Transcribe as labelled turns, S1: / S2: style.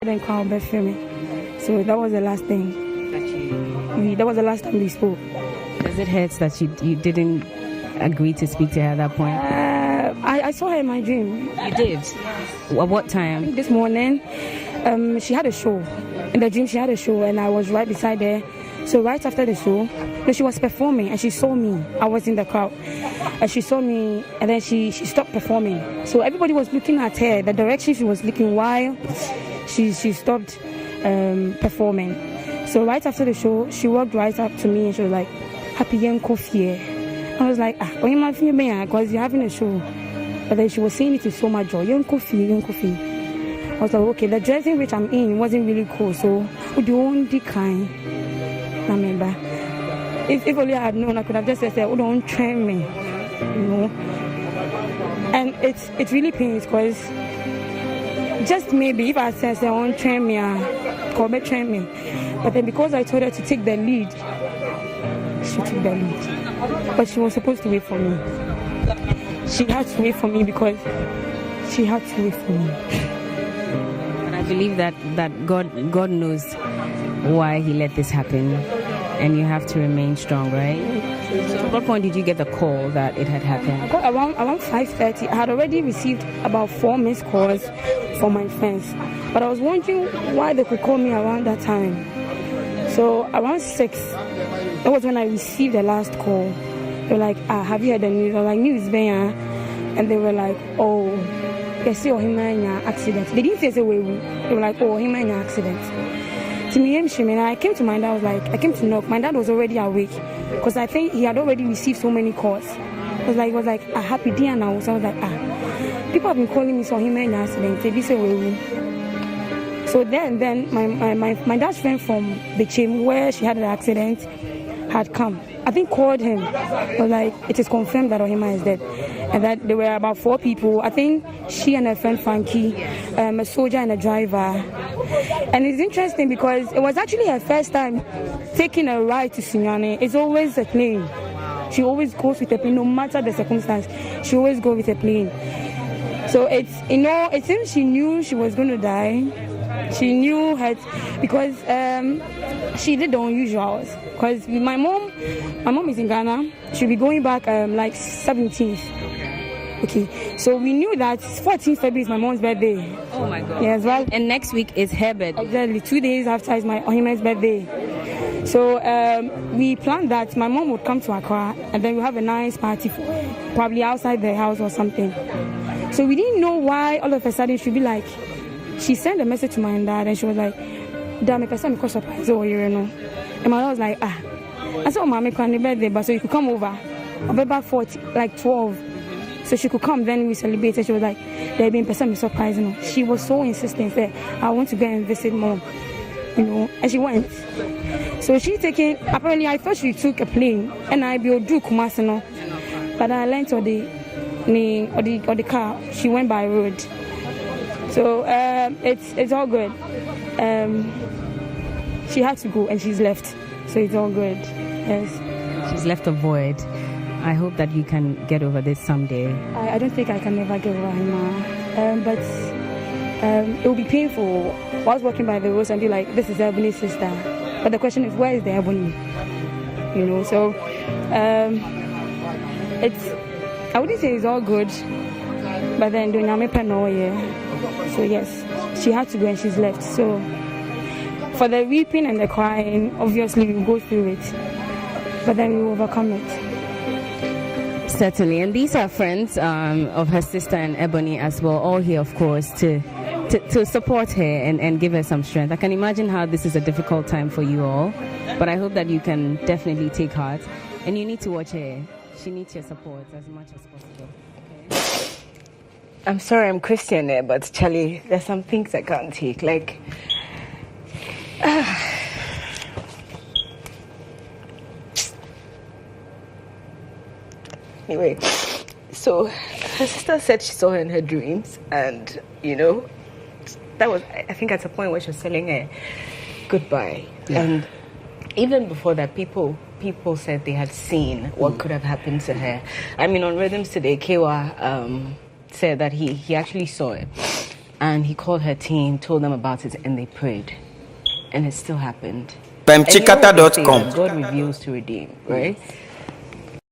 S1: Then call back for me. So that was the last thing. That was the last time we spoke.
S2: Does it hurt that you didn't agree to speak to her at that point?
S1: I saw her in my dream.
S2: You did? At what time?
S1: This morning, she had a show. In the dream, she had a show, and I was right beside her. So right after the show, she was performing, and she saw me. I was in the crowd, and she saw me, and then she stopped performing. So everybody was looking at her, the direction she was looking while she stopped performing. So right after the show, she walked right up to me, and she was like, "Happy young coffee." I was like, because you're having a show. But then she was saying it with so much joy. Young coffee. I was like, okay, the dressing which I'm in wasn't really cool, so would you want the kind? I remember. If only I had known, I could have just said, oh, don't train me, you know. And it really pains because just maybe if I said, don't train me, come train me. But then because I told her to take the lead, she took the lead. But she was supposed to wait for me. She had to wait for me because she had to wait for me.
S2: And I believe that God knows why He let this happen, and you have to remain strong, right? So at what point did you get the call that it had happened?
S1: I got around 5:30. I had already received about 4 missed calls from my friends, but I was wondering why they could call me around that time. So around 6, that was when I received the last call. They were like, have you heard the news? I was like, news, and they were like, oh, you see, him in an accident. They didn't say it's a way. They were like, oh, him in an accident. To me, I came to my dad. I came to knock. My dad was already awake because I think he had already received so many calls. It was like a happy day now. So I was like, people have been calling me, so him in an accident. They did say way. So then my dad's friend from the chain where she had the accident had come. I think called him. Was like, it is confirmed that Ohima is dead. And that there were about 4 people. I think she and her friend Frankie, a soldier and a driver. And it's interesting because it was actually her first time taking a ride to Sinyane. It's always a plane. She always goes with a plane, no matter the circumstance. She always goes with a plane. So it seems she knew she was going to die. She knew her because she did the unusuals. Because my mom is in Ghana. She'll be going back like 17th. Okay, so we knew that 14th February is my mom's birthday.
S2: Oh my God.
S1: Yes, right.
S2: And next week is her birthday.
S1: Exactly, 2 days after is my Ohime's birthday. So we planned that my mom would come to Accra and then we'll have a nice party for her, probably outside the house or something. So we didn't know why all of a sudden she'd be like, she sent a message to my dad and she was like, "Damn, I said, surprise over here, you know." And my dad was like, I said, "Mommy, can birthday, but so you could come over." I'll be back 12. So she could come, then we celebrated. She was like, "There been person surprise, you know." She was so insistent that I want to go and visit mom, you know, and she went. So apparently I thought she took a plane and I be do Kumasi, you know, but I learned on the car. She went by road. So it's all good. She had to go and she's left. So it's all good. Yes.
S2: She's left a void. I hope that you can get over this someday.
S1: I don't think I can never get over her, but it will be painful. I was walking by the road and be like, "This is Ebony's sister." But the question is, where is the Ebony? You know, so I wouldn't say it's all good, but then doing so yes, she had to go and she's left. So for the weeping and the crying, obviously we go through it, but then we overcome it.
S2: Certainly, and these are friends of her sister and Ebony as well, all here of course to support her and give her some strength. I can imagine how this is a difficult time for you all, but I hope that you can definitely take heart, and you need to watch her. She needs your support as much as possible. Okay?
S3: I'm sorry I'm Christian there, but Charlie, there's some things I can't take, like anyway, so her sister said she saw her in her dreams, and you know, that was, I think, at a point where she was telling her goodbye. Yeah. And even before that, people said they had seen what could have happened to her. I mean, on Rhythms today, Kewa said that he actually saw it, And he called her team, told them about it, and they prayed. And it still happened.
S4: Pemchikata.com.
S3: God reveals to redeem, right?